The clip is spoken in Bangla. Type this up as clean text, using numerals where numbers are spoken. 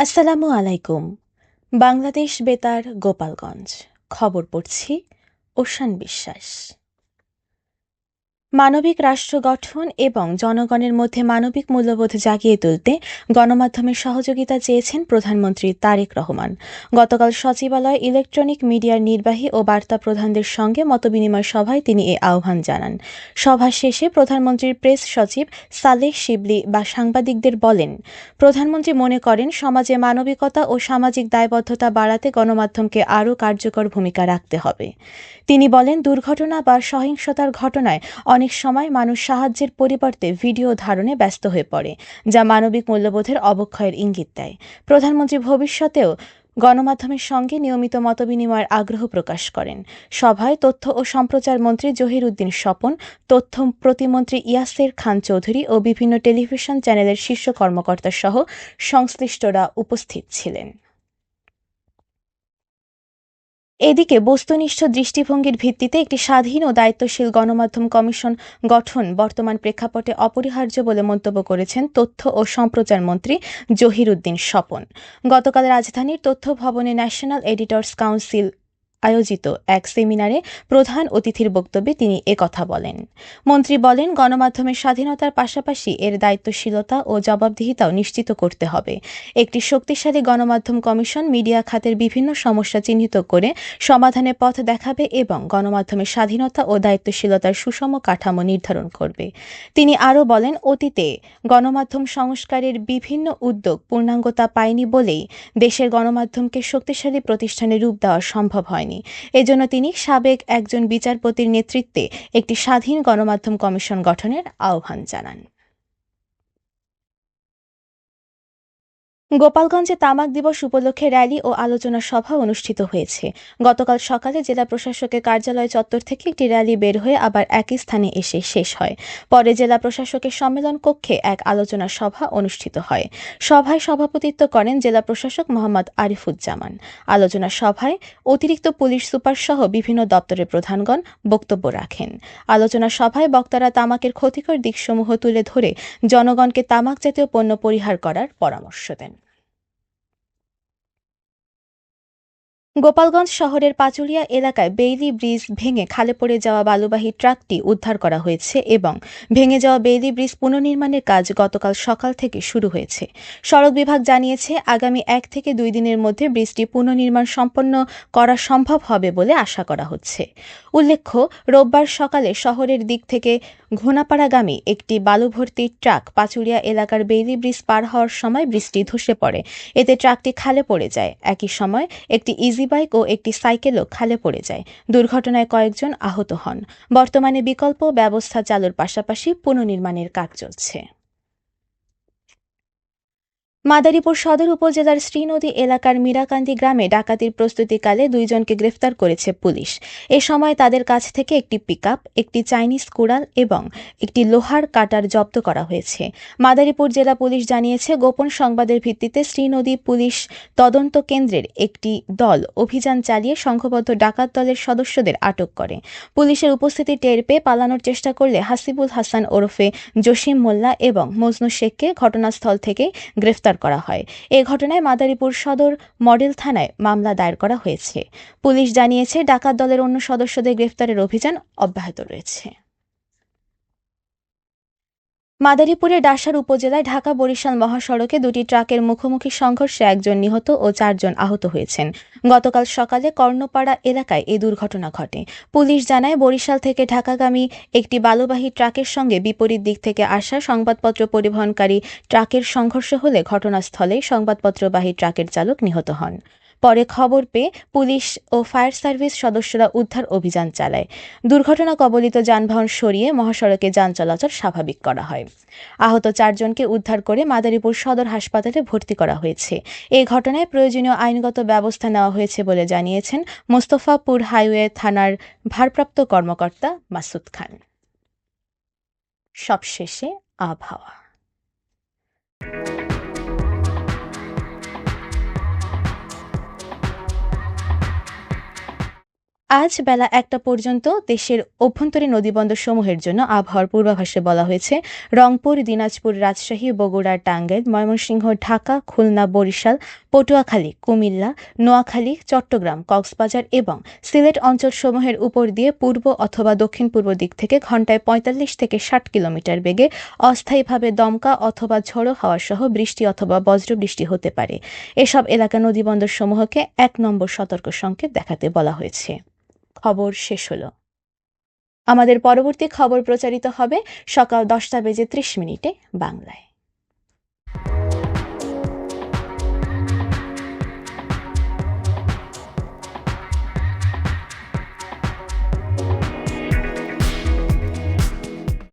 আসসালামু আলাইকুম। বাংলাদেশ বেতার গোপালগঞ্জ। খবর পড়ছি ওশান বিশ্বাস। মানবিক রাষ্ট্র গঠন এবং জনগণের মধ্যে মানবিক মূল্যবোধ জাগিয়ে তুলতে গণমাধ্যমের সহযোগিতা চেয়েছেন প্রধানমন্ত্রী তারেক রহমান। গতকাল সচিবালয় ইলেকট্রনিক মিডিয়ার নির্বাহী ও বার্তা প্রধানদের সঙ্গে মতবিনিময় সভায় তিনি এ আহ্বান জানান। সভা শেষে প্রধানমন্ত্রীর প্রেস সচিব সালেহ শিবলি সাংবাদিকদের বলেন, প্রধানমন্ত্রী মনে করেন সমাজে মানবিকতা ও সামাজিক দায়বদ্ধতা বাড়াতে গণমাধ্যমকে আরও কার্যকর ভূমিকা রাখতে হবে। তিনি বলেন, দুর্ঘটনা বা সহিংসতার ঘটনায় অনেক সময় মানুষ সাহায্যের পরিবর্তে ভিডিও ধারণে ব্যস্ত হয়ে পড়ে, যা মানবিক মূল্যবোধের অবক্ষয়ের ইঙ্গিত দেয়। প্রধানমন্ত্রী ভবিষ্যতেও গণমাধ্যমের সঙ্গে নিয়মিত মতবিনিময়ের আগ্রহ প্রকাশ করেন। সভায় তথ্য ও সম্প্রচার মন্ত্রী জহিরুদ্দিন স্বপন, তথ্য প্রতিমন্ত্রী ইয়াসের খান চৌধুরী ও বিভিন্ন টেলিভিশন চ্যানেলের শীর্ষ কর্মকর্তা সহ সংশ্লিষ্টরা উপস্থিত ছিলেন। এদিকে বস্তুনিষ্ঠ দৃষ্টিভঙ্গির ভিত্তিতে একটি স্বাধীন ও দায়িত্বশীল গণমাধ্যম কমিশন গঠন বর্তমান প্রেক্ষাপটে অপরিহার্য বলে মন্তব্য করেছেন তথ্য ও সম্প্রচার মন্ত্রী জহিরুদ্দিন স্বপন। গতকাল রাজধানীর তথ্য ভবনে ন্যাশনাল এডিটর্স কাউন্সিল আয়োজিত এক সেমিনারে প্রধান অতিথির বক্তব্যে তিনি একথা বলেন। মন্ত্রী বলেন, গণমাধ্যমের স্বাধীনতার পাশাপাশি এর দায়িত্বশীলতা ও জবাবদিহিতাও নিশ্চিত করতে হবে। একটি শক্তিশালী গণমাধ্যম কমিশন মিডিয়া খাতের বিভিন্ন সমস্যা চিহ্নিত করে সমাধানের পথ দেখাবে এবং গণমাধ্যমের স্বাধীনতা ও দায়িত্বশীলতার সুষম কাঠামো নির্ধারণ করবে। তিনি আরও বলেন, অতীতে গণমাধ্যম সংস্কারের বিভিন্ন উদ্যোগ পূর্ণাঙ্গতা পায়নি বলেই দেশের গণমাধ্যমকে শক্তিশালী প্রতিষ্ঠানে রূপ দেওয়া সম্ভব হয়নি। এজন্য তিনি সাবেক একজন বিচারপতির নেতৃত্বে একটি স্বাধীন গণমাধ্যম কমিশন গঠনের আহ্বান জানান। গোপালগঞ্জে তামাক দিবস উপলক্ষে র্যালি ও আলোচনা সভা অনুষ্ঠিত হয়েছে। গতকাল সকালে জেলা প্রশাসকের কার্যালয় চত্বর থেকে একটি র্যালি বের হয়ে আবার একই স্থানে এসে শেষ হয়। পরে জেলা প্রশাসকের সম্মেলন কক্ষে এক আলোচনা সভা অনুষ্ঠিত হয়। সভায় সভাপতিত্ব করেন জেলা প্রশাসক মোহাম্মদ আরিফুজ্জামান। আলোচনা সভায় অতিরিক্ত পুলিশ সুপার সহ বিভিন্ন দপ্তরের প্রধানগণ বক্তব্য রাখেন। আলোচনা সভায় বক্তারা তামাকের ক্ষতিকর দিকসমূহ তুলে ধরে জনগণকে তামাক জাতীয় পণ্য পরিহার করার পরামর্শ দেন। গোপালগঞ্জ শহরের পাচুরিয়া এলাকায় বেইলি ব্রিজ ভেঙে খালে পড়ে যাওয়া বালুবাহী ট্রাকটি উদ্ধার করা হয়েছে এবং ভেঙে যাওয়া বেইলি ব্রিজ পুনর্নির্মাণের কাজ গতকাল সকাল থেকে শুরু হয়েছে। সড়ক বিভাগ জানিয়েছে, আগামী 1 থেকে 2 দিনের মধ্যে ব্রিজটি পুনর্নির্মাণ সম্পন্ন করা সম্ভব হবে বলে আশা করা হচ্ছে। উল্লেখ্য, রোববার সকালে শহরের দিক থেকে ঘোনাপাড়াগামী একটি বালুভর্তি ট্রাক পাচুরিয়া এলাকার বেইলি ব্রিজ পার হওয়ার সময় ব্রিজটি ধসে পড়ে। এতে ট্রাকটি খালে পড়ে যায়। একই সময় একটি ইজি বাইক ও একটি সাইকেলও খালে পড়ে যায়। দুর্ঘটনায় কয়েকজন আহত হন। বর্তমানে বিকল্প ব্যবস্থা চালুর পাশাপাশি পুনর্নির্মাণের কাজ চলছে। মাদারীপুর সদর উপজেলার শ্রীনদী এলাকার মীরাকান্দি গ্রামে ডাকাতির প্রস্তুতিকালে 2 জনকে গ্রেফতার করেছে পুলিশ। এ সময় তাদের কাছ থেকে একটি পিকআপ, একটি চাইনিজ কুড়াল এবং একটি লোহার কাটার জব্দ করা হয়েছে। মাদারীপুর জেলা পুলিশ জানিয়েছে, গোপন সংবাদের ভিত্তিতে শ্রীনদী পুলিশ তদন্ত কেন্দ্রের একটি দল অভিযান চালিয়ে সংঘবদ্ধ ডাকাত দলের সদস্যদের আটক করে। পুলিশের উপস্থিতি টের পেয়ে পালানোর চেষ্টা করলে হাসিবুল হাসান ওরফে জসিম মোল্লা এবং মজনু শেখকে ঘটনাস্থল থেকে গ্রেফতার করা হয়। এ ঘটনায় মাদারীপুর সদর মডেল থানায় মামলা দায়ের করা হয়েছে। পুলিশ জানিয়েছে, ডাকাত দলের অন্য সদস্যদের গ্রেফতারের অভিযান অব্যাহত রয়েছে। মাদারীপুরের ডাসার উপজেলায় ঢাকা-বরিশাল মহাসড়কে 2টি ট্রাকের মুখোমুখি সংঘর্ষে 1 জন নিহত ও 4 জন আহত হয়েছেন। গতকাল সকালে কর্ণপাড়া এলাকায় এ দুর্ঘটনা ঘটে। পুলিশ জানায়, বরিশাল থেকে ঢাকাগামী একটি বালুবাহী ট্রাকের সঙ্গে বিপরীত দিক থেকে আসা সংবাদপত্র পরিবহনকারী ট্রাকের সংঘর্ষ হলে ঘটনাস্থলে সংবাদপত্রবাহী ট্রাকের চালক নিহত হন। পরে খবর পেয়ে পুলিশ ও ফায়ার সার্ভিস সদস্যরা উদ্ধার অভিযান চালায়। দুর্ঘটনা কবলিত যানবাহন সরিয়ে মহাসড়কে যান চলাচল স্বাভাবিক করা হয়। আহত 4 জনকে উদ্ধার করে মাদারীপুর সদর হাসপাতালে ভর্তি করা হয়েছে। এ ঘটনায় প্রয়োজনীয় আইনগত ব্যবস্থা নেওয়া হয়েছে বলে জানিয়েছেন মোস্তফাপুর হাইওয়ে থানার ভারপ্রাপ্ত কর্মকর্তা মাসুদ খান। সবশেষে আবহাওয়া। আজ বেলা ১টা পর্যন্ত দেশের অভ্যন্তরীণ নদীবন্দরসমূহের জন্য আবহাওয়ার পূর্বাভাসে বলা হয়েছে রংপুর, দিনাজপুর, রাজশাহী, বগুড়া, টাঙ্গাইল, ময়মনসিংহ, ঢাকা, খুলনা, বরিশাল, পটুয়াখালী, কুমিল্লা, নোয়াখালী, চট্টগ্রাম, কক্সবাজার এবং সিলেট অঞ্চলসমূহের উপর দিয়ে পূর্ব অথবা দক্ষিণ পূর্ব দিক থেকে ঘন্টায় ৪৫ থেকে ৬০ কিলোমিটার বেগে অস্থায়ীভাবে দমকা অথবা ঝোড়ো হাওয়া সহ বৃষ্টি অথবা বজ্রবৃষ্টি হতে পারে। এসব এলাকা নদীবন্দরসমূহকে ১ নম্বর সতর্ক সংকেত দেখাতে বলা হয়েছে। খবর শেষ হলো। আমাদের পরবর্তী খবর প্রচারিত হবে সকাল ১০টা বেজে ৩০ মিনিটে বাংলায়।